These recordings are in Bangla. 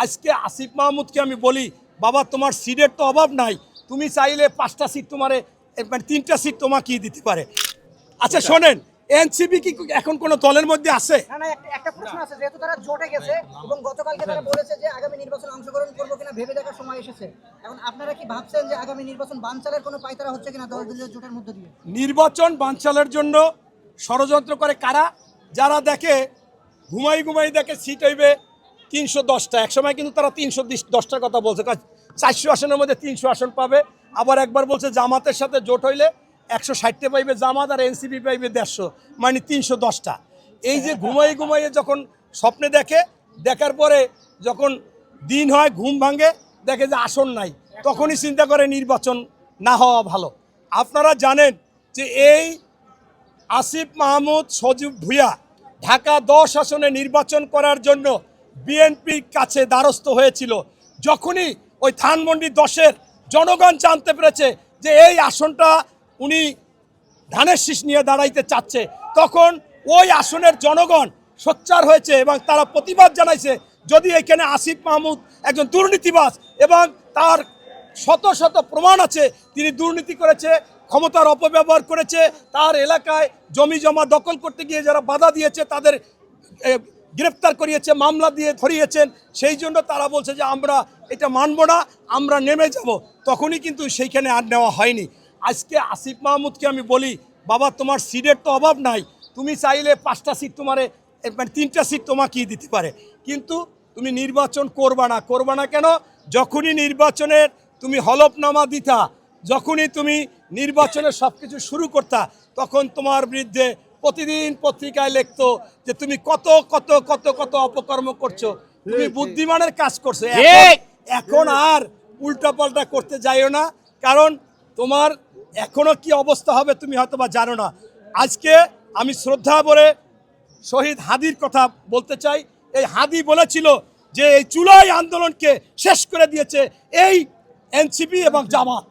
আজকে আসিফ মাহমুদকে আমি বলি, বাবা তোমার সিটের তো অভাব নাই, তুমি চাইলে 5টা সিট তোমারে মানে 3টা সিট তোমাকেই দিতে পারে। আচ্ছা শোনেন, এনসিপি কি এখন কোনো দলের মধ্যে আছে? না না, একটা প্রশ্ন আছে, যেহেতু তারা জোটে গেছে এবং গতকালকে তারা বলেছে যে আগামী নির্বাচনে অংশগ্রহণ করবো কিনা ভেবে দেখার সময় এসেছে। এখন আপনারা কি ভাবছেন যে আগামী নির্বাচন বানচালের কোনো পায়তারা হচ্ছে কিনা দলীয় জোটের মধ্যে দিয়ে? নির্বাচন বানচালের জন্য ষড়যন্ত্র করে কারা? যারা দেখে ঘুমাই দেখে সিট হইবে 310টা, একসময় কিন্তু তারা 310টার কথা বলছে, 400 আসনের মধ্যে 300 আসন পাবে। আবার একবার বলছে জামাতের সাথে জোট হইলে 160টা পাইবে জামাত আর এনসিপি পাইবে 150, মানে 310টা। এই যে ঘুমাইয়ে যখন স্বপ্নে দেখে, দেখার পরে যখন দিন হয় ঘুম ভাঙে, দেখে যে আসন নাই, তখনই চিন্তা করে নির্বাচন না হওয়া ভালো। আপনারা জানেন যে এই আসিফ মাহমুদ সজীব ভুঁইয়া ঢাকা 10 আসনে নির্বাচন করার জন্য বিএনপির কাছে দ্বারস্থ হয়েছিল। যখনই ওই ধানমন্ডি 10-এর জনগণ জানতে পেরেছে যে এই আসনটা উনি ধানের শীষ নিয়ে দাঁড়াইতে চাচ্ছে, তখন ওই আসনের জনগণ সোচ্চার হয়েছে এবং তারা প্রতিবাদ জানাইছে। যদি এখানে আসিফ মাহমুদ একজন দুর্নীতিবাজ এবং তার শত প্রমাণ আছে, তিনি দুর্নীতি করেছে, ক্ষমতার অপব্যবহার করেছে, তার এলাকায় জমি জমা দখল করতে গিয়ে যারা বাধা দিয়েছে তাদের গ্রেপ্তার করিয়েছে, মামলা দিয়ে ধরিয়েছেন, সেই জন্য তারা বলছে যে আমরা এটা মানব না, আমরা নেমে যাব। তখনই কিন্তু সেইখানে আর নেওয়া হয়নি। আজকে আসিফ মাহমুদকে আমি বলি, বাবা তোমার সিটের তো অভাব নাই, তুমি চাইলে 5টা সিট তোমারে মানে 3টা সিট তোমাকেই দিতে পারে, কিন্তু তুমি নির্বাচন করবা না কেন? যখনই নির্বাচনের তুমি হলফনামা দিতা, যখনই তুমি নির্বাচনের সব কিছু শুরু করতা, তখন তোমার বিরুদ্ধে প্রতিদিন পত্রিকায় লিখতো যে তুমি কত কত কত কত অপকর্ম করছো, তুমি বুদ্ধিমানের কাজ করছো। এখন আর উল্টাপাল্টা করতে যাইও না, কারণ তোমার এখনো কি অবস্থা হবে তুমি হয়তো বা জানো না। আজকে আমি শ্রদ্ধা ভরে শহীদ হাদির কথা বলতে চাই। এই হাদি বলেছিল যে এই জুলাই আন্দোলনকে শেষ করে দিয়েছে এই এনসিপি এবং জামাত।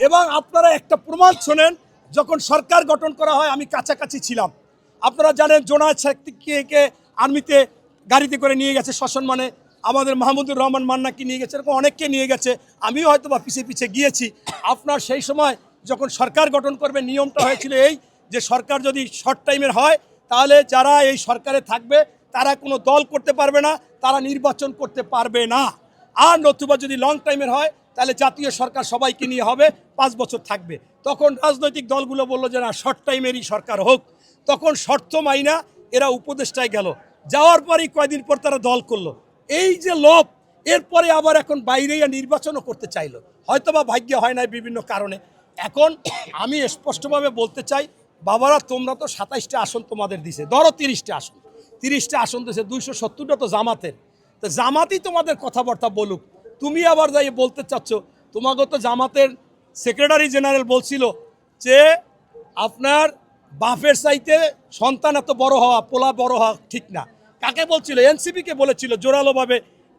এবং আপনারা একটা প্রমাণ শোনেন, যখন সরকার গঠন করা হয় আমি কাছাকাছি ছিলাম। আপনারা জানেন জোনায়েদ সাকিবকে আর্মিতে গাড়িতে করে নিয়ে গেছে শাসন, মানে আমাদের মাহমুদুর রহমান মান্নাকে নিয়ে গেছে, এরকম অনেককে নিয়ে গেছে, আমিও হয়তো বা পিছিয়ে গিয়েছি। আপনার সেই সময় যখন সরকার গঠন করবে নিয়মটা হয়েছিল এই যে সরকার যদি শর্ট টাইমের হয় তাহলে যারা এই সরকারে থাকবে তারা কোনো দল করতে পারবে না, তারা নির্বাচন করতে পারবে না। আর নতুবা যদি লং টাইমের হয় তাহলে জাতীয় সরকার সবাইকে নিয়ে হবে, 5 বছর থাকবে। তখন রাজনৈতিক দলগুলো বললো যে না, শর্ট টাইমেরই সরকার হোক। তখন শর্ত মাইনা এরা উপদেষ্টায় গেল, যাওয়ার পরই কয়দিন পর তারা দল করলো। এই যে লোভ, এরপরে আবার এখন বাইরে নির্বাচনও করতে চাইলো, হয়তোবা ভাগ্য হয় না বিভিন্ন কারণে। এখন আমি স্পষ্টভাবে বলতে চাই, বাবারা তোমরা তো 27টা আসন তোমাদের দিছে, ধরো 30টা আসন দিয়েছে, 270টা তো জামাতের। তো জামাতই তোমাদের কথাবার্তা বলুক, তুমি আবার যাই বলতে চাচ্ছ। তোমাকে তো জামাতের সেক্রেটারি জেনারেল বলছিল যে আপনার বাপের চাইতে সন্তান এত বড় হওয়া, পোলা বড় হওয়া ঠিক না। কাকে বলছিল? এনসিপিকে বলেছিল জোরালোভাবে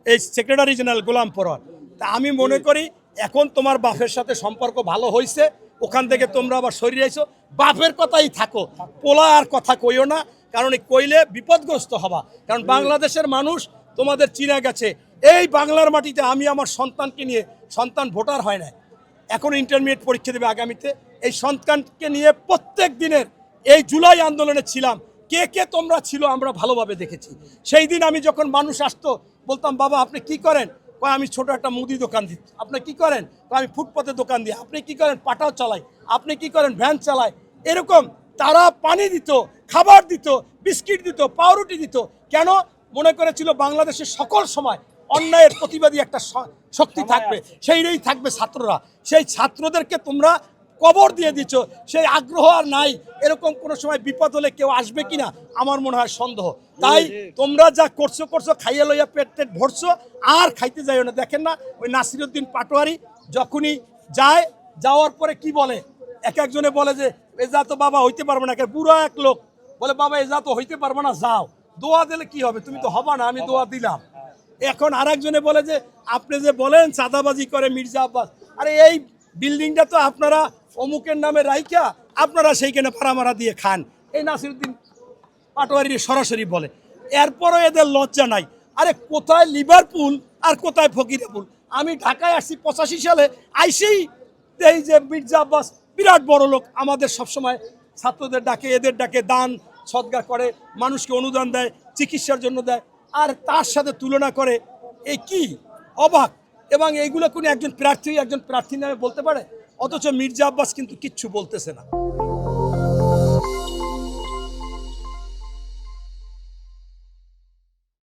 এই সেক্রেটারি জেনারেল গোলাম পরোয়ার। তা আমি মনে করি এখন তোমার বাপের সাথে সম্পর্ক ভালো হয়েছে, ওখান থেকে তোমরা আবার সরিয়ে আইছো, বাপের কথাই থাকো, পোলা আর কথা কইও না, কারণ এই কইলে বিপদগ্রস্ত হবা। কারণ বাংলাদেশের মানুষ তোমাদের চিনা গেছে। এই বাংলার মাটিতে আমি আমার সন্তানকে নিয়ে, সন্তান ভোটার হয় না, এখন ইন্টারমিডিয়েট পরীক্ষা দেবে আগামীতে, এই সন্তানকে নিয়ে প্রত্যেক দিনের এই জুলাই আন্দোলনে ছিলাম। কে কে তোমরা ছিল আমরা ভালোভাবে দেখেছি। সেই দিন আমি যখন মানুষ আসতো বলতাম বাবা আপনি কি করেন? কয় আমি ছোট একটা মুদি দোকান দিই। আপনি কি করেন? কয় আমি ফুটপাতে দোকান দিই। আপনি কি করেন? পাটাও চালাই। আপনি কি করেন? ভ্যান চালায়। এরকম তারা পানি দিত, খাবার দিত, বিস্কিট দিত, পাউরুটি দিত। কেন? মনে করেছিল বাংলাদেশের সকল সময় অন্যায়ের প্রতিবাদী একটা শক্তি থাকবে, সেইটাই থাকবে ছাত্ররা। সেই ছাত্রদেরকে তোমরা কবর দিয়ে দিচ্ছ, সেই আগ্রহ আর নাই। এরকম কোনো সময় বিপদ হলে কেউ আসবে কিনা আমার মনে হয় সন্দেহ। তাই তোমরা যা করছো খাইয়ে লইয়া পেট ভরছো, আর খাইতে যাইও না। দেখেন না ওই নাসিরউদ্দিন পাটোয়ারি যখনই যায়, যাওয়ার পরে কি বলে, একজনে বলে যে এজা তো বাবা হইতে পারবে না, বুড়ো এক লোক বলে বাবা এজা তো হইতে পারবে না, যাও, দোয়া দিলে কি হবে, তুমি তো হবা না, আমি দোয়া দিলাম। এখন আরেকজনে বলে যে আপনি যে বলেন চাঁদাবাজি করে মির্জা আব্বাস, আরে এই বিল্ডিংটা তো আপনারা অমুকের নামে রাইখা আপনারা সেইখানে পাড়ামারা দিয়ে খান, এই নাসিরউদ্দিন পাটোয়ারি সরাসরি বলে। এরপরও এদের লজ্জা নাই। আরে কোথায় লিভারপুল আর কোথায় ফকিরাপুল? আমি ঢাকায় আসছি 85 সালে, আইসেই এই যে মির্জা আব্বাস বিরাট বড় লোক, আমাদের সবসময় ছাত্রদের ডাকে, এদের ডাকে, দান সদকা করে, মানুষকে অনুদান দেয়, চিকিৎসার জন্য দেয়, আর তার সাথে তুলনা করে, এই কি অবাক। এবং এইগুলো কোনো একজন প্রার্থী নামে বলতে পারে? অথচ মির্জা আব্বাস কিন্তু কিচ্ছু বলতেছে না।